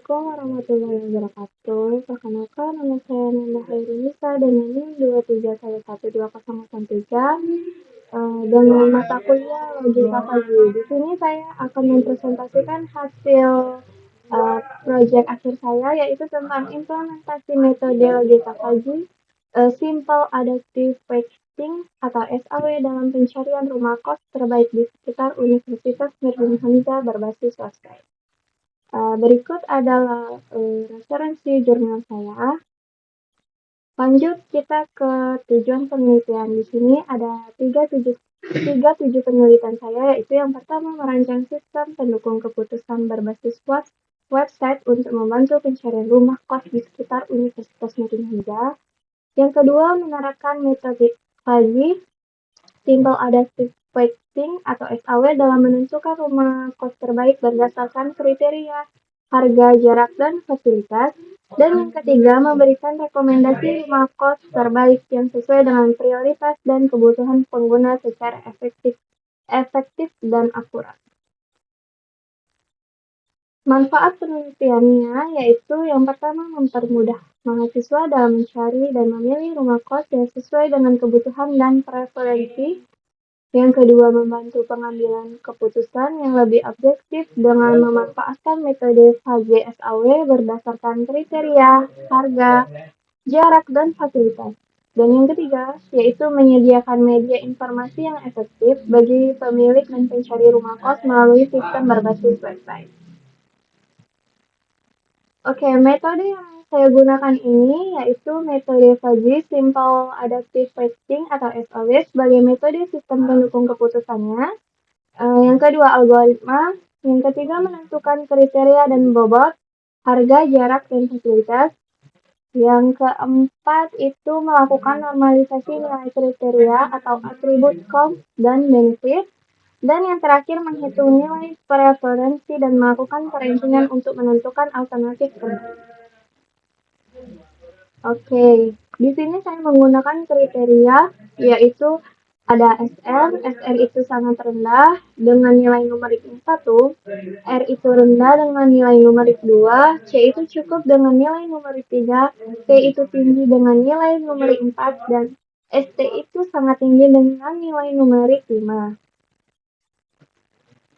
Assalamualaikum warahmatullahi wabarakatuh. Perkenalkan, nama saya Nanda Hairunisa dan ini 23111203 dengan mata kuliah Logika Pagi. Di sini saya akan mempresentasikan hasil proyek akhir saya yaitu tentang implementasi metode Logika Pagi, Simple Adaptive Weighting atau SAW dalam pencarian rumah kos terbaik di sekitar Universitas Mirjana Hamzah berbasis swasta. Berikut adalah referensi jurnal saya. Lanjut kita ke tujuan penelitian. Di sini ada tiga tujuh penelitian saya, yaitu yang pertama merancang sistem pendukung keputusan berbasis website untuk membantu pencarian rumah kos di sekitar Universitas Mirjana Hamzah. Yang kedua menerapkan metode Pagi Simple Adaptive Weighting atau SAW dalam menentukan rumah kos terbaik berdasarkan kriteria harga, jarak, dan fasilitas. Dan yang ketiga, memberikan rekomendasi rumah kos terbaik yang sesuai dengan prioritas dan kebutuhan pengguna secara efektif dan akurat. Manfaat penelitiannya yaitu yang pertama mempermudah mahasiswa dalam mencari dan memilih rumah kos yang sesuai dengan kebutuhan dan preferensi. Yang kedua, membantu pengambilan keputusan yang lebih objektif dengan memanfaatkan metode SAW berdasarkan kriteria, harga, jarak, dan fasilitas. Dan yang ketiga, yaitu menyediakan media informasi yang efektif bagi pemilik dan pencari rumah kos melalui sistem berbasis website. Oke, metode yang saya gunakan ini yaitu metode Fuzzy Simple Adaptive Weighting atau SAW sebagai metode sistem pendukung keputusannya. Yang kedua, algoritma. Yang ketiga, menentukan kriteria dan bobot, harga, jarak, dan fasilitas. Yang keempat, itu melakukan normalisasi nilai kriteria atau atribut cost dan benefit. Dan yang terakhir, menghitung nilai preferensi dan melakukan perankingan untuk menentukan alternatif terbaik. Oke, di sini saya menggunakan kriteria yaitu ada SR itu sangat rendah dengan nilai numerik 1, R itu rendah dengan nilai numerik 2, C itu cukup dengan nilai numerik 3, T itu tinggi dengan nilai numerik 4, dan ST itu sangat tinggi dengan nilai numerik 5.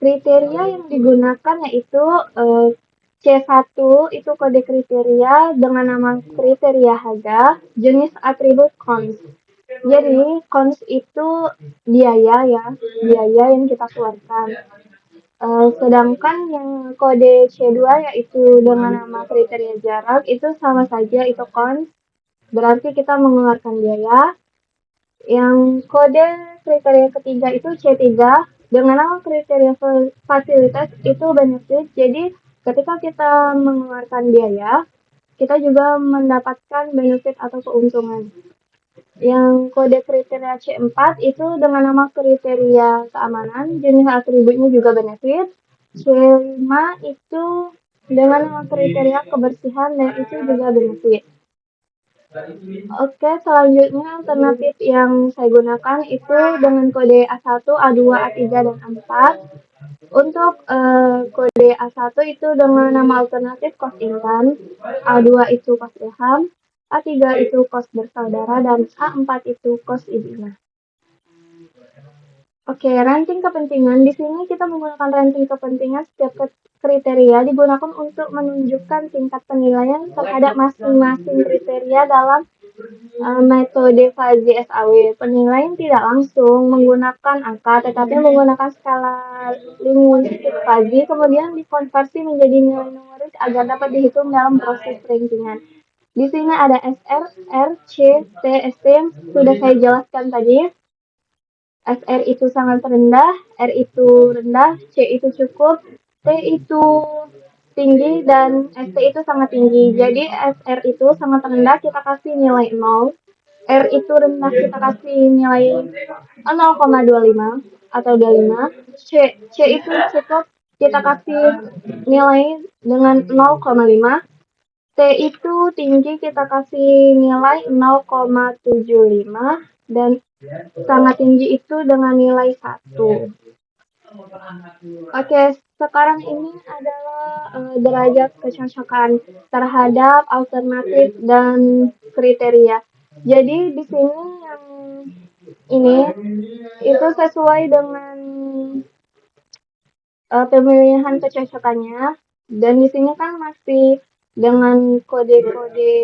Kriteria yang digunakan yaitu C1 itu kode kriteria dengan nama kriteria harga, jenis atribut cons. Jadi cons itu biaya yang kita keluarkan. Sedangkan yang kode C2 yaitu dengan nama kriteria jarak itu sama saja itu cons, berarti kita mengeluarkan biaya. Yang kode kriteria ketiga itu C3 dengan nama kriteria fasilitas itu benefit. Jadi ketika kita mengeluarkan biaya, kita juga mendapatkan benefit atau keuntungan. Yang kode kriteria C4 itu dengan nama kriteria keamanan, jenis atributnya juga benefit. C5 itu dengan nama kriteria kebersihan dan itu juga benefit. Oke, selanjutnya alternatif yang saya gunakan itu dengan kode A1, A2, A3, dan A4. Untuk kode A1 itu dengan nama alternatif kos instan, A2 itu kos ilham, A3 itu kos bersaudara, dan A4 itu kos ibinah. Oke, ranking kepentingan. Di sini kita menggunakan ranking kepentingan. Setiap kriteria digunakan untuk menunjukkan tingkat penilaian terhadap masing-masing kriteria dalam metode Fuzzy SAW. Penilaian tidak langsung menggunakan angka, tetapi menggunakan skala linguistik Fuzzy, kemudian dikonversi menjadi nilai numerik agar dapat dihitung dalam proses rankingan. Di sini ada SR, R, C, T, ST yang sudah saya jelaskan tadi. SR itu sangat rendah, R itu rendah, C itu cukup, T itu tinggi, dan ST itu sangat tinggi. Jadi SR itu sangat rendah, kita kasih nilai 0. R itu rendah, kita kasih nilai 0,25 atau 25. C itu cukup, kita kasih nilai dengan 0,5. T itu tinggi, kita kasih nilai 0,75. Dan sangat tinggi itu dengan nilai 1. Oke, sekarang ini adalah derajat kecocokan terhadap alternatif dan kriteria. Jadi di sini yang ini itu sesuai dengan pemilihan kecocokannya, dan di sini kan masih dengan kode-kode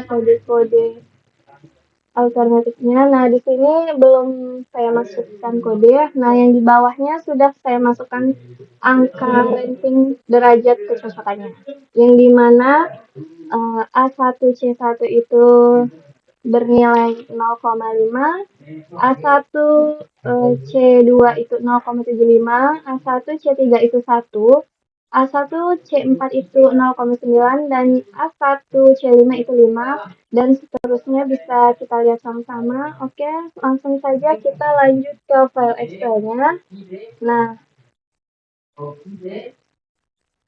kode-kode alternatifnya. Nah, di sini belum saya masukkan kode. Nah, yang di bawahnya sudah saya masukkan angka ranking derajat kecocokannya. Yang dimana A1C1 itu bernilai 0,5, A1 C2 itu 0,75, A1 C3 itu 1, A1 C4 itu 0,9, dan A1 C5 itu 5, dan seterusnya bisa kita lihat sama-sama. Oke, langsung saja kita lanjut ke file Excel-nya. Nah,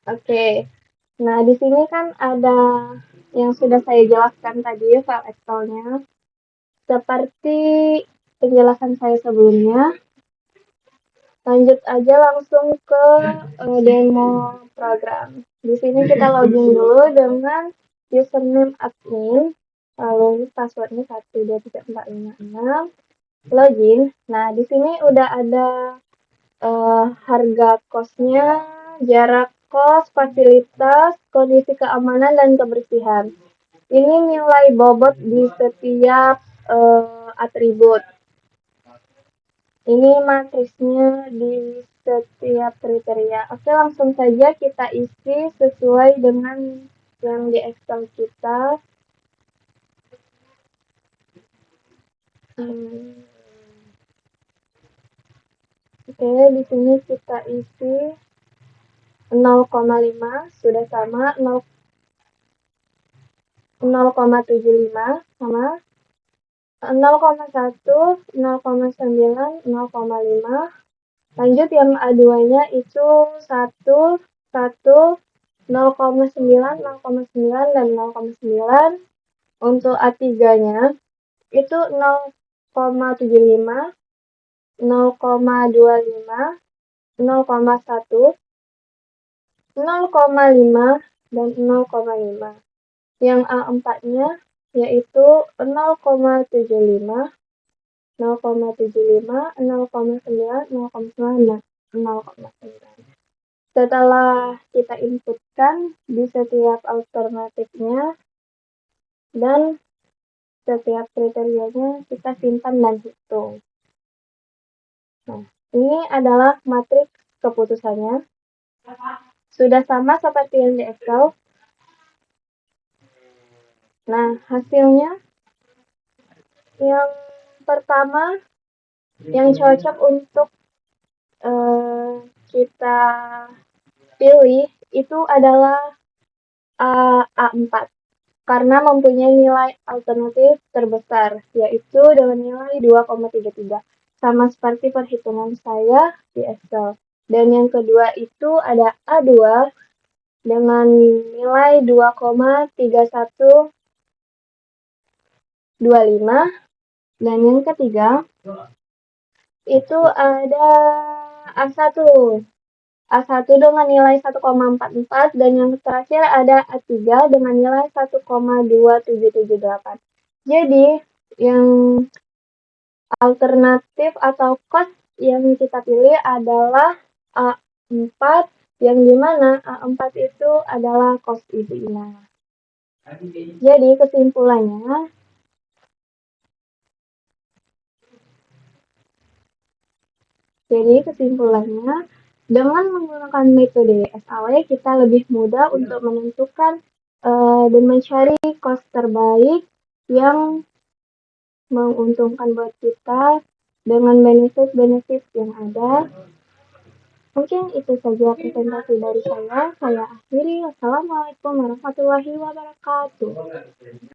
oke. Nah, di sini kan ada yang sudah saya jelaskan tadi file Excel-nya. Seperti penjelasan saya sebelumnya, lanjut aja langsung ke demo program. Di sini kita login dulu dengan username admin, lalu passwordnya 123456, login. Nah, di sini udah ada harga kosnya, jarak kos, fasilitas, kondisi keamanan, dan kebersihan. Ini nilai bobot di setiap atribut. Ini matrisnya di setiap kriteria. Oke, langsung saja kita isi sesuai dengan yang di Excel kita. Oke, di sini kita isi 0,5 sudah sama, 0,75 sama, 0,1, 0,9, 0,5. Lanjut yang A2-nya itu 1, 1, 0,9, 0,9, dan 0,9. Untuk A3-nya itu 0,75, 0,25, 0,1, 0,5, dan 0,5. Yang A4-nya yaitu 0,75, 0,75, 0,9, 0,9, dan 0,9. Setelah kita inputkan di setiap alternatifnya dan setiap kriterianya, kita simpan dan hitung. Nah, ini adalah matriks keputusannya. Sudah sama seperti yang di Excel. Nah, hasilnya yang pertama yang cocok untuk kita pilih itu adalah A4 karena mempunyai nilai alternatif terbesar, yaitu dengan nilai 2,33, sama seperti perhitungan saya di Excel. Dan yang kedua itu ada A2 dengan nilai 2,3125, dan yang ketiga itu ada A1. A1 dengan nilai 1,44, dan yang terakhir ada A3 dengan nilai 1,2778. Jadi, yang alternatif atau kos yang kita pilih adalah A4, yang dimana A4 itu adalah kos ideal. Jadi, kesimpulannya, dengan menggunakan metode SAW, kita lebih mudah untuk menentukan dan mencari kos terbaik yang menguntungkan buat kita dengan benefit-benefit yang ada. Mungkin itu saja presentasi dari saya. Saya akhiri. Wassalamualaikum warahmatullahi wabarakatuh.